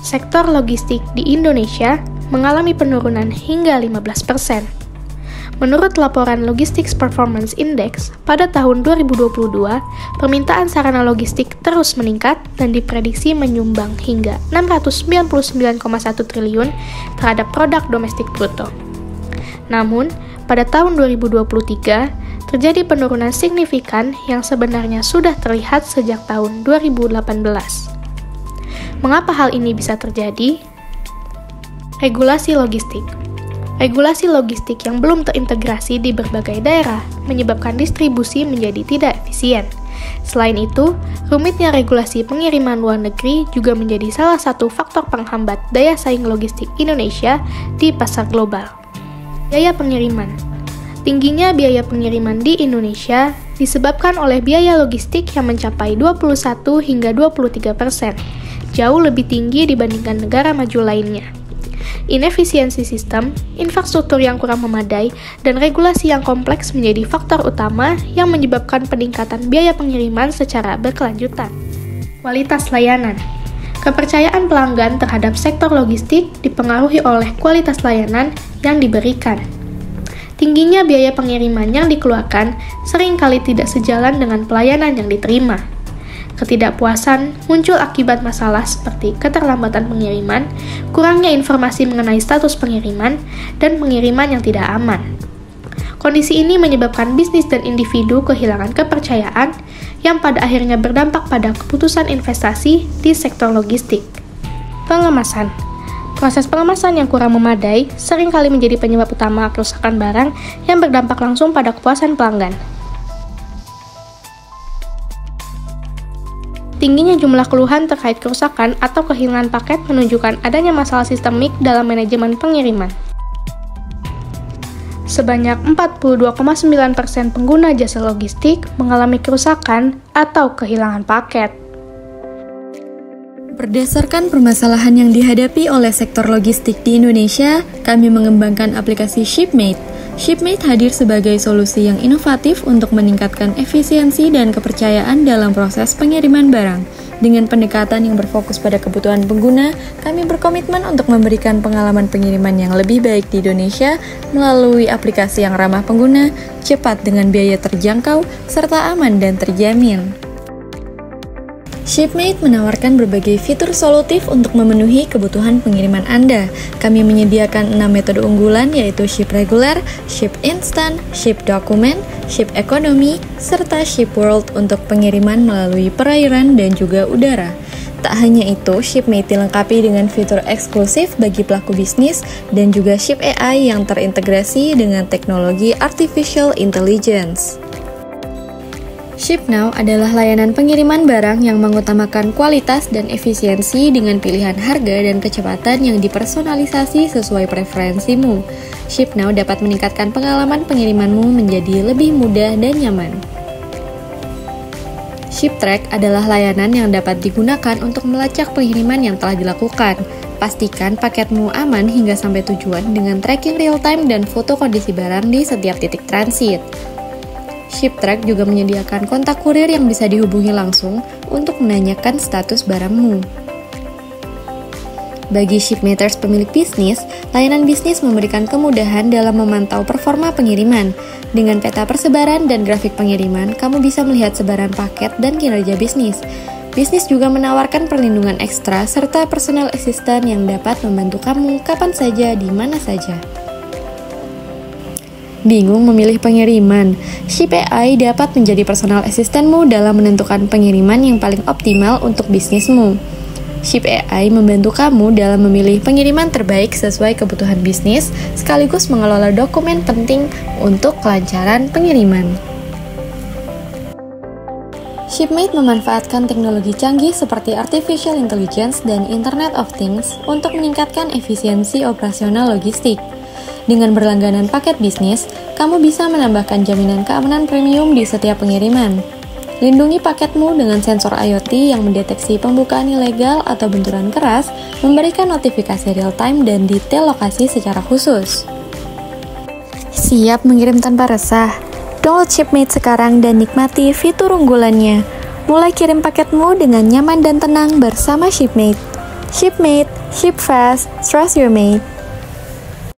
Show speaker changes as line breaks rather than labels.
sektor logistik di Indonesia mengalami penurunan hingga 15%. Menurut laporan Logistics Performance Index, pada tahun 2022, permintaan sarana logistik terus meningkat dan diprediksi menyumbang hingga 699,1 triliun terhadap produk domestik bruto. Namun, pada tahun 2023, terjadi penurunan signifikan yang sebenarnya sudah terlihat sejak tahun 2018. Mengapa hal ini bisa terjadi? Regulasi logistik. Regulasi logistik yang belum terintegrasi di berbagai daerah menyebabkan distribusi menjadi tidak efisien. Selain itu, rumitnya regulasi pengiriman luar negeri juga menjadi salah satu faktor penghambat daya saing logistik Indonesia di pasar global. Biaya pengiriman. Tingginya biaya pengiriman di Indonesia disebabkan oleh biaya logistik yang mencapai 21 hingga 23%, jauh lebih tinggi dibandingkan negara maju lainnya. Inefisiensi sistem, infrastruktur yang kurang memadai, dan regulasi yang kompleks menjadi faktor utama yang menyebabkan peningkatan biaya pengiriman secara berkelanjutan. Kualitas layanan. Kepercayaan pelanggan terhadap sektor logistik dipengaruhi oleh kualitas layanan yang diberikan. Tingginya biaya pengiriman yang dikeluarkan seringkali tidak sejalan dengan pelayanan yang diterima. Ketidakpuasan muncul akibat masalah seperti keterlambatan pengiriman, kurangnya informasi mengenai status pengiriman, dan pengiriman yang tidak aman. Kondisi ini menyebabkan bisnis dan individu kehilangan kepercayaan yang pada akhirnya berdampak pada keputusan investasi di sektor logistik. Pengemasan. Proses pengemasan yang kurang memadai seringkali menjadi penyebab utama kerusakan barang yang berdampak langsung pada kepuasan pelanggan. Tingginya jumlah keluhan terkait kerusakan atau kehilangan paket menunjukkan adanya masalah sistemik dalam manajemen pengiriman. Sebanyak 42,9% pengguna jasa logistik mengalami kerusakan atau kehilangan paket.
Berdasarkan permasalahan yang dihadapi oleh sektor logistik di Indonesia, kami mengembangkan aplikasi Shipmate. Shipmate hadir sebagai solusi yang inovatif untuk meningkatkan efisiensi dan kepercayaan dalam proses pengiriman barang. Dengan pendekatan yang berfokus pada kebutuhan pengguna, kami berkomitmen untuk memberikan pengalaman pengiriman yang lebih baik di Indonesia melalui aplikasi yang ramah pengguna, cepat dengan biaya terjangkau, serta aman dan terjamin. Shipmate menawarkan berbagai fitur solutif untuk memenuhi kebutuhan pengiriman Anda. Kami menyediakan 6 metode unggulan yaitu Ship Regular, Ship Instant, Ship Document, Ship Economy, serta Ship World untuk pengiriman melalui perairan dan juga udara. Tak hanya itu, Shipmate dilengkapi dengan fitur eksklusif bagi pelaku bisnis dan juga Ship AI yang terintegrasi dengan teknologi Artificial Intelligence. ShipNow adalah layanan pengiriman barang yang mengutamakan kualitas dan efisiensi dengan pilihan harga dan kecepatan yang dipersonalisasi sesuai preferensimu. ShipNow dapat meningkatkan pengalaman pengirimanmu menjadi lebih mudah dan nyaman. ShipTrack adalah layanan yang dapat digunakan untuk melacak pengiriman yang telah dilakukan. Pastikan paketmu aman hingga sampai tujuan dengan tracking real-time dan foto kondisi barang di setiap titik transit. ShipTrack juga menyediakan kontak kurir yang bisa dihubungi langsung untuk menanyakan status barangmu. Bagi shipmaters pemilik bisnis, layanan bisnis memberikan kemudahan dalam memantau performa pengiriman. Dengan peta persebaran dan grafik pengiriman, kamu bisa melihat sebaran paket dan kinerja bisnis. Bisnis juga menawarkan perlindungan ekstra serta personal assistant yang dapat membantu kamu kapan saja, di mana saja. Bingung memilih pengiriman? Ship AI dapat menjadi personal assistant-mu dalam menentukan pengiriman yang paling optimal untuk bisnismu. Ship AI membantu kamu dalam memilih pengiriman terbaik sesuai kebutuhan bisnis, sekaligus mengelola dokumen penting untuk kelancaran pengiriman. Shipmate memanfaatkan teknologi canggih seperti Artificial Intelligence dan Internet of Things untuk meningkatkan efisiensi operasional logistik. Dengan berlangganan paket bisnis, kamu bisa menambahkan jaminan keamanan premium di setiap pengiriman. Lindungi paketmu dengan sensor IoT yang mendeteksi pembukaan ilegal atau benturan keras, memberikan notifikasi real-time dan detail lokasi secara khusus. Siap mengirim tanpa resah? Download Shipmate sekarang dan nikmati fitur unggulannya. Mulai kirim paketmu dengan nyaman dan tenang bersama Shipmate. Shipmate, ship fast, trust your mate.